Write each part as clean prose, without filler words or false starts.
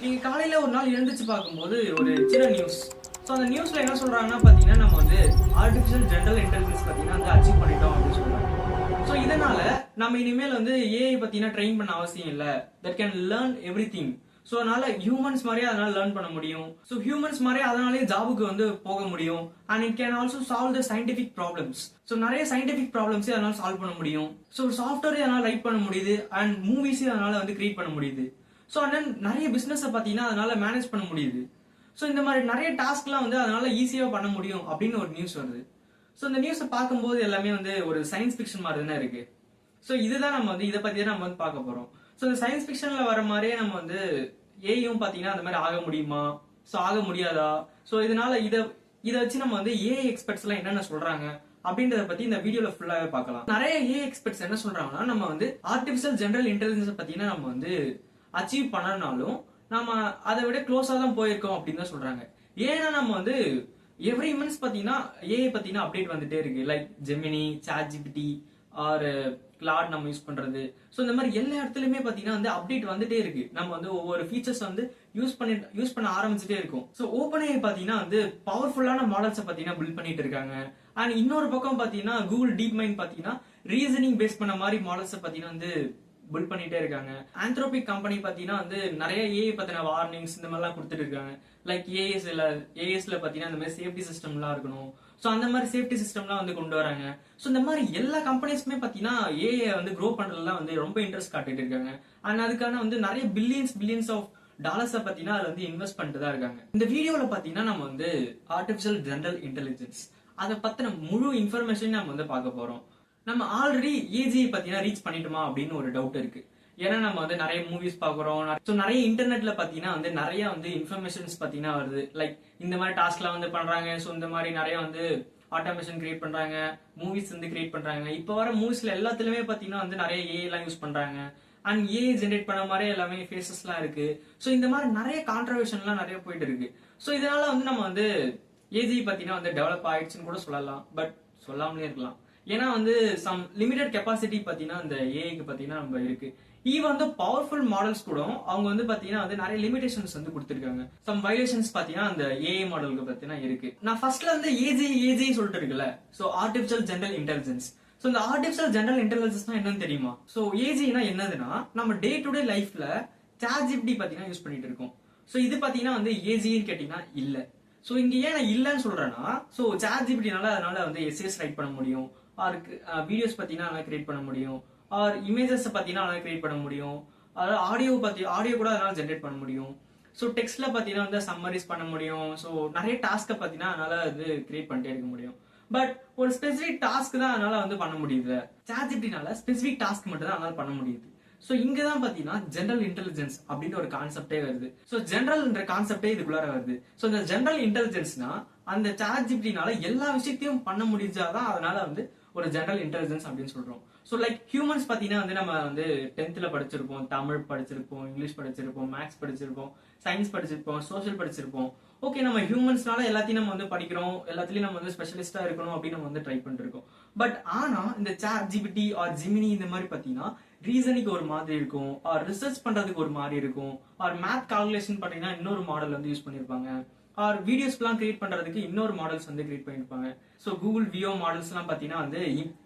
நீங்க காலையில ஒரு நாள் எழுந்திருச்சு பார்க்கும்போது ஒரு சின்ன நியூஸ். ஸோ அந்த நியூஸ்ல என்ன சொல்றாங்கன்னா பாத்தீங்கன்னா நம்ம வந்து ஆர்டிஃபிஷியல் ஜெனரல் இன்டெலிஜென்ஸ் பாத்தீங்கன்னா வந்து அச்சீவ் பண்ணிட்டோம் அப்படின்னு சொல்றாங்க. ஸோ இதனால நம்ம இனிமேல் வந்து ஏஐ பாத்தீங்கன்னா ட்ரெயின் பண்ண அவசியம் இல்ல. That can learn every thing. So அதனால ஹியூமன்ஸ் மாதிரியே அதனால லேர்ன் பண்ண முடியும். ஸோ ஹியூமன்ஸ் மாதிரியே அதனாலே ஜாபுக்கு வந்து போக முடியும். And it can also solve the scientific problems. So நிறைய சயின்டிபிக் ப்ராப்ளம்ஸே அதனால சால்வ் பண்ண முடியும். ஸோ சாஃப்ட்வேரே அதனால ரைட் பண்ண முடியுது அண்ட் மூவிஸே அதனால வந்து கிரியேட் பண்ண முடியுது. ஸோ அண்ட் நிறைய பிசினஸ் பாத்தீங்கன்னா அதனால மேனேஜ் பண்ண முடியுது. ஸோ இந்த மாதிரி நிறைய டாஸ்க்லாம் வந்து அதனால ஈஸியா பண்ண முடியும் அப்படின்னு ஒரு நியூஸ் வருது. ஸோ இந்த நியூஸை பார்க்கும்போது எல்லாமே வந்து ஒரு சயின்ஸ் ஃபிக்ஷன் மாதிரி தானே இருக்கு. ஸோ இதுதான் நம்ம வந்து இதை பத்தி நம்ம வந்து பார்க்க போறோம். ஸோ இந்த சயின்ஸ் ஃபிக்ஷன்ல வர மாதிரியே நம்ம வந்து ஏயும் பாத்தீங்கன்னா அந்த மாதிரி ஆக முடியுமா, ஸோ ஆக முடியாதா, ஸோ இதனால இதை வச்சு நம்ம வந்து ஏஐ எக்ஸ்பர்ட்ஸ் எல்லாம் என்னென்ன சொல்றாங்க அப்படின்றத பத்தி இந்த வீடியோல ஃபுல்லாவே பார்க்கலாம். நிறைய ஏஐ எக்ஸ்பர்ட்ஸ் என்ன சொல்றாங்கன்னா நம்ம வந்து ஆர்டிபிஷியல் ஜெனரல் இன்டெலிஜென்ஸ் பத்தினா நம்ம வந்து அச்சீவ் பண்ணனாலும் நம்ம அதை விட க்ளோஸா தான் போயிருக்கோம் அப்படின்னு தான் சொல்றாங்க. ஏன்னா நம்ம வந்து எவ்ரி மந்த்ஸ் பாத்தீங்கன்னா ஏஐ பத்தினா அப்டேட் வந்துட்டே இருக்கு. Like Gemini, ChatGPT or Claude நம்ம யூஸ் பண்றது. ஸோ இந்த மாதிரி எல்லா இடத்துலயுமே பாத்தீங்கன்னா வந்து அப்டேட் வந்துட்டே இருக்கு. நம்ம வந்து ஒவ்வொரு ஃபீச்சர்ஸ் வந்து யூஸ் பண்ண ஆரம்பிச்சுட்டே இருக்கும். ஸோ ஓப்பன் ஏஐ பாத்தீங்கன்னா வந்து பவர்ஃபுல்லான மாடல்ஸை பாத்தீங்கன்னா பில்ட் பண்ணிட்டு இருக்காங்க. அண்ட் இன்னொரு பக்கம் பாத்தீங்கன்னா கூகுள் டீப் மைண்ட் பாத்தீங்கன்னா ரீசனிங் பேஸ் பண்ண மாதிரி மாடல்ஸை பாத்தீங்கன்னா வந்து பில்ட் பண்ணிட்டே இருக்காங்க. ஆந்த்ரோபிக் கம்பெனி பாத்தீங்கன்னா வந்து நிறைய ஏஐ பத்தின வார்னிங்ஸ் இந்த மாதிரிலாம் கொடுத்துட்டு இருக்காங்க. லைக் ஏஎஸ்ல பாத்தீங்கன்னா இந்த மாதிரி சேஃப்டி சிஸ்டம்லாம் இருக்கணும். ஸோ அந்த மாதிரி சேஃப்டி சிஸ்டம்லாம் வந்து கொண்டு வராங்க. ஸோ இந்த மாதிரி எல்லா கம்பெனிஸுமே பாத்தீங்கன்னா ஏஐ வந்து க்ரோ பண்றதுலாம் வந்து ரொம்ப இன்ட்ரெஸ்ட் காட்டிட்டு இருக்காங்க. அண்ட் அதுக்கான வந்து நிறைய பில்லியன்ஸ் ஆஃப் டாலர்ஸை பாத்தீங்கன்னா அதுல வந்து இன்வெஸ்ட் பண்ணிட்டு தான் இருக்காங்க. இந்த வீடியோல பாத்தீங்கன்னா நம்ம வந்து ஆர்டிபிஷியல் ஜெனரல் இன்டெலிஜென்ஸ் அதை பத்தின முழு இன்ஃபர்மேஷன் நம்ம வந்து பார்க்க போறோம். நம்ம ஆல்ரெடி ஏஜியை பாத்தீங்கன்னா ரீச் பண்ணிட்டோமா அப்படின்னு ஒரு டவுட் இருக்கு. ஏன்னா நம்ம வந்து நிறைய மூவிஸ் பாக்குறோம். ஸோ நிறைய இன்டர்நெட்ல பாத்தீங்கன்னா வந்து நிறைய வந்து இன்ஃபர்மேஷன்ஸ் பாத்தீங்கன்னா வருது. லைக் இந்த மாதிரி டாஸ்க்லாம் வந்து பண்றாங்க. ஸோ இந்த மாதிரி நிறைய வந்து ஆட்டோமேஷன் கிரியேட் பண்றாங்க, மூவிஸ் வந்து கிரியேட் பண்றாங்க. இப்போ வர மூவிஸ்ல எல்லாத்துலயுமே பாத்தீங்கன்னா வந்து நிறைய ஏஐ எல்லாம் யூஸ் பண்றாங்க. அண்ட் ஏஐ ஜென்ரேட் பண்ண மாதிரி எல்லாமே ஃபேஸஸ் எல்லாம் இருக்கு. ஸோ இந்த மாதிரி நிறைய கான்ட்ரவர்ஷன் எல்லாம் நிறைய போயிட்டு இருக்கு. ஸோ இதனால வந்து நம்ம வந்து ஏஜி பாத்தீங்கன்னா வந்து டெவலப் ஆயிடுச்சுன்னு கூட சொல்லலாம். பட் சொல்லாமலே இருக்கலாம். ஏன்னா வந்து சம் லிமிடெட் கெப்பாசிட்டி பாத்தீங்கன்னா அந்த ஏஐக்கு பாத்தீங்கன்னா நம்ம இருக்கு. ஈவன் வந்து பவர்ஃபுல் மாடல்ஸ் கூட அவங்க வந்து பாத்தீங்கன்னா வந்து நிறைய லிமிடேஷன்ஸ் வந்து கொடுத்திருக்காங்க. சம் வயலேஷன்ஸ் பாத்தீங்கன்னா அந்த ஏஐ மாடலுக்கு பாத்தீங்கன்னா இருக்கு. நான் ஃபர்ஸ்ட்ல வந்து ஏஜி சொல்லிட்டு இருக்குல்ல. So artificial general intelligence. So இந்த ஆர்டிபிஷியல் ஜெனரல் இன்டெலிஜென்ஸ் என்னன்னு தெரியுமா? சோ ஏஜினா என்னதுன்னா நம்ம டே டு டே லைஃப்ல சாட் ஜிபிடி பாத்தீங்கன்னா யூஸ் பண்ணிட்டு இருக்கோம். சோ இது பாத்தீங்கன்னா வந்து ஏஜின்னு கேட்டீங்கன்னா இல்ல. சோ இங்க ஏன் நான் இல்லன்னு சொல்றேன்னா, சோ சாட் ஜிபிடினால அதனால வந்து எஸ்ஏஸ் ரைட் பண்ண முடியும், ஆர் வீடியோஸ் பாத்தீங்கன்னா அதனால கிரியேட் பண்ண முடியும், ஆர் இமேஜஸ் பாத்தீங்கன்னா அதனால கிரியேட் பண்ண முடியும், அதாவது ஆடியோ கூட அதனால ஜென்ரேட் பண்ண முடியும். ஸோ டெக்ஸ்ட்ல பாத்தீங்கன்னா வந்து சம்மரிஸ் பண்ண முடியும். ஸோ நிறைய டாஸ்க்கை பாத்தீங்கன்னா அதனால வந்து கிரியேட் பண்ணிட்டே இருக்க முடியும். பட் ஒரு ஸ்பெசிபிக் டாஸ்க் தான் அதனால வந்து பண்ண முடியுது. சாட் ஜிபிடினால ஸ்பெசிபிக் டாஸ்க் மட்டும் தான் அதனால பண்ண முடியுது. சோ இங்கதான் பாத்தீங்கன்னா ஜெனரல் இன்டெலிஜென்ஸ் அப்படின்ற ஒரு கான்செப்டே வருது. சோ ஜெனரல்ன்ற கான்செப்டே இதுக்குள்ளார வருது. சோ இந்த ஜெனரல் இன்டெலிஜென்ஸ்னா அந்த சாட் ஜிபிடினால எல்லா விஷயத்தையும் பண்ண முடிஞ்சாதான் அதனால வந்து ஒரு ஜெனரல் இன்டெலிஜென்ஸ் அப்படின்னு சொல்றோம். சோ லைக் ஹியூமன்ஸ் பாத்தீங்கன்னா வந்து நம்ம வந்து 10th படிச்சிருப்போம், தமிழ் படிச்சிருப்போம், இங்கிலீஷ் படிச்சிருப்போம், மேத்ஸ் படிச்சிருப்போம், சயின்ஸ் படிச்சிருப்போம், சோசியல் படிச்சிருப்போம். ஓகே, நம்ம ஹியூமன்ஸ்னால எல்லாத்தையும் நம்ம வந்து படிக்கிறோம், எல்லாத்துலயும் நம்ம வந்து ஸ்பெஷலிஸ்டா இருக்கணும் அப்படின்னு நம்ம வந்து ட்ரை பண்ணிட்டு இருக்கோம். பட் ஆனா இந்த சாட் ஜிபிடி ஆர் ஜிமினி இந்த மாதிரி பாத்தீங்கன்னா ரீசனிங் ஒரு மாதிரி இருக்கும், ஆர் ரிசர்ச் பண்றதுக்கு ஒரு மாதிரி இருக்கும், ஆர் மேத் கால்குலேஷன் பாத்தீங்கன்னா இன்னொரு மாடல் வந்து யூஸ் பண்ணிருப்பாங்க, ஆர் வீடியோஸ்லாம் கிரியேட் பண்றதுக்கு இன்னொரு மாடல்ஸ் வந்து கிரியேட் பண்ணிருப்பாங்க. ஸோ கூகுள் வியோ மாடல்ஸ் எல்லாம் பாத்தீங்கன்னா வந்து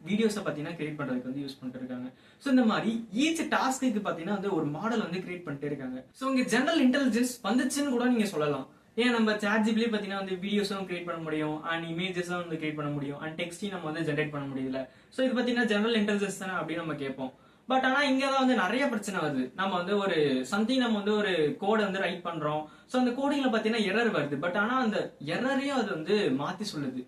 வீடியோஸை பாத்தீங்கன்னா கிரியேட் பண்றதுக்கு வந்து யூஸ் பண்ணிட்டு இருக்காங்க. ஸோ இந்த மாதிரி ஈச் டாஸ்க்கு பாத்தீங்கன்னா வந்து ஒரு மாடல் வந்து கிரியேட் பண்ணிட்டே இருக்காங்க. ஸோ இங்க ஜெனரல் இன்டெலிஜென்ஸ் வந்துச்சுன்னு கூட நீங்க சொல்லலாம். ஏன் நம்ம சாட் ஜிபிடிலே பாத்தீங்கன்னா வந்து வீடியோஸும் கிரியேட் பண்ண முடியும், அண்ட் இமேஜஸும் வந்து கிரியேட் பண்ண முடியும், அண்ட் டெக்ஸ்டையும் நம்ம வந்து ஜென்ரேட் பண்ண முடியல. ஸோ இது பாத்தீங்கன்னா ஜெனரல் இன்டெலிஜென்ஸ் தானே அப்படின்னு நம்ம கேட்போம். பட் ஆனா இங்கதான் வந்து நிறைய பிரச்சனை வருது. நம்ம வந்து ஒரு சம்திங் நம்ம வந்து ஒரு கோடை வந்து ரைட் பண்றோம். சோ அந்த கோடிங்ல பாத்தீங்கன்னா எரர் வருது. பட் ஆனா அந்த எரரையும் அது வந்து மாத்தி சொல்லுது.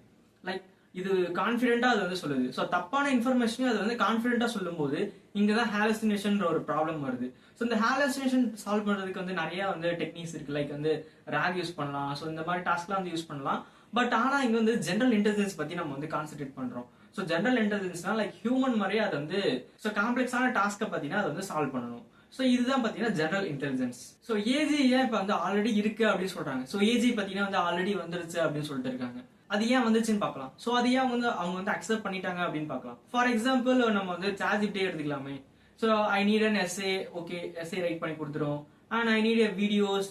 லைக் இது கான்பிடென்டா அது வந்து சொல்லுது. சோ தப்பான இன்ஃபர்மேஷனையும் அது வந்து கான்பிடென்டா சொல்லும் போது இங்கதான் ஹாலுசினேஷன் ஒரு ப்ராப்ளம் வருது. சோ இந்த ஹாலுசினேஷன் சால்வ் பண்றதுக்கு வந்து நிறைய வந்து டெக்னிக்ஸ் இருக்கு. லைக் வந்து ராக் யூஸ் பண்ணலாம். சோ இந்த மாதிரி டாஸ்க்லாம் வந்து யூஸ் பண்ணலாம். பட் ஆனா இங்க வந்து ஜெனரல் இன்டெலிஜென்ஸ் பத்தி நம்ம வந்து கான்சென்ட்ரேட் பண்றோம். சோ ஜெனரல் இன்டெலிஜென்ஸ்னா லைக் ஹியூமன் மாதிரியே அது வந்து சோ காம்ப்ளெக்ஸான டாஸ்க்கை பாத்தீங்கன்னா அது வந்து சால்வ் பண்ணணும். சோ இதுதான் பாத்தீங்கன்னா ஜெனரல் இன்டெலிஜென்ஸ். சோ ஏஜி ஏன் இப்ப வந்து ஆல்ரெடி இருக்கு அப்படின்னு சொல்றாங்க. சோ ஏஜி பாத்தீங்கன்னா வந்து ஆல்ரெடி வந்துருச்சு அப்படின்னு சொல்லிட்டு இருக்காங்க. அது ஏன் வந்துச்சுன்னு பார்க்கலாம். சோ அது ஏன் வந்து அவங்க வந்து அக்செப்ட் பண்ணிட்டாங்க அப்படின்னு பார்க்கலாம். ஃபார் எக்ஸாம்பிள் நம்ம வந்து சாட் ஜிபிடி எடுத்துக்கலாமே. So I need an essay. Okay, essay write பண்ணி கொடுத்துரும். And I need videos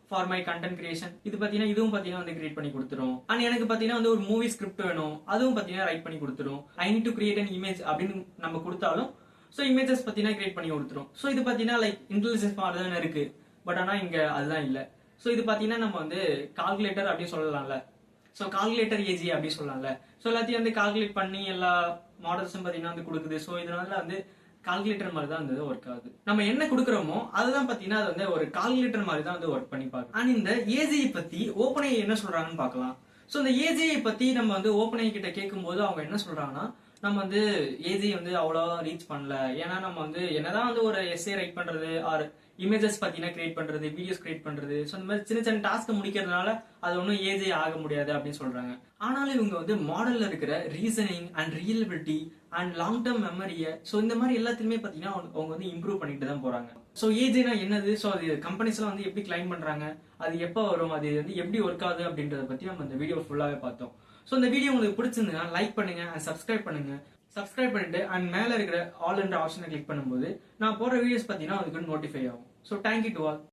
for my content creation. இது பாத்தீங்கன்னா இதுவும் பாத்தீங்கன்னா வந்து கிரியேட் பண்ணி கொடுத்துரும். அண்ட் எனக்கு பாத்தீங்கன்னா வந்து ஒரு மூவி ஸ்கிரிப்ட் வேணும், அதுவும் பாத்தீங்கன்னா ரைட் பண்ணி கொடுத்துரும். I need to create an image அப்படின்னு நம்ம கொடுத்தாலும் ஸோ இமேஜஸ் பாத்தீங்கன்னா கிரியேட் பண்ணி கொடுத்துரும். ஸோ இது பாத்தீங்கன்னா லைக் இன்டெலிஜென்ஸ் மாதிரி தானே இருக்கு, பட் ஆனா இங்க அதுதான் இல்ல. ஸோ இது பாத்தீங்கன்னா நம்ம வந்து கால்குலேட்டர் அப்படின்னு சொல்லலாம்ல, ஸோ கால்குலேட்டர் ஏஜி அப்படின்னு சொல்லலாம்ல. ஸோ எல்லாத்தையும் வந்து கால்குலேட் பண்ணி எல்லா மாடல்ஸும் பாத்தீங்கன்னா வந்து கொடுக்குது. ஸோ இதனால வந்து கால்குலேட்டர் மாதிரி தான் வந்து ஒர்க் ஆகுது. நம்ம என்ன கொடுக்குறோமோ அதுதான் பாத்தீங்கன்னா அது வந்து ஒரு கால்குலேட்டர் மாதிரி தான் வந்து ஒர்க் பண்ணி பார்க்கும். அண்ட் இந்த ஏஜிஐ பத்தி ஓப்பனை என்ன சொல்றாங்கன்னு பார்க்கலாம். ஸோ இந்த ஏஜிஐ பத்தி நம்ம வந்து ஓப்பனை கிட்ட கேட்கும்போது அவங்க என்ன சொல்றாங்கன்னா, நம்ம வந்து ஏஜி வந்து அவ்வளோ ரீச் பண்ணல, ஏன்னா நம்ம வந்து என்னதான் வந்து ஒரு எஸ்ஏ ரைட் பண்றது ஆர் இமேஜஸ் பாத்தீங்கன்னா கிரியேட் பண்றது, வீடியோஸ் கிரியேட் பண்றது, ஸோ இந்த மாதிரி சின்ன சின்ன டாஸ்க் முடிக்கிறதுனால அது ஒன்றும் ஏஜே ஆக முடியாது அப்படின்னு சொல்றாங்க. ஆனாலும் இவங்க வந்து மாடல்ல இருக்கிற reasoning and reliability and long term மெமரியை ஸோ இந்த மாதிரி எல்லாத்தையுமே பாத்தீங்கன்னா அவங்க வந்து இம்ப்ரூவ் பண்ணிட்டு தான் போறாங்க. ஸோ ஏஜேனா என்னது, ஸோ அது கம்பெனிஸ் எல்லாம் வந்து எப்படி கிளைம் பண்றாங்க, அது எப்போ வரும், அது வந்து எப்படி ஒர்க் ஆகுது அப்படின்றத பத்தி நம்ம இந்த வீடியோ ஃபுல்லாவே பார்த்தோம். ஸோ இந்த வீடியோ உங்களுக்கு பிடிச்சிருந்தா லைக் பண்ணுங்க அண்ட் சப்ஸ்கிரைப் பண்ணுங்க. சப்ஸ்கிரைப் பண்ணிட்டு அண்ட் மேல இருக்கிற ஆல் என்ற ஆப்ஷனை கிளிக் பண்ணும்போது நான் போடுற வீடியோஸ் பார்த்தீங்கன்னா அதுக்கு நோட்டிஃபை ஆகும். So thank you to all.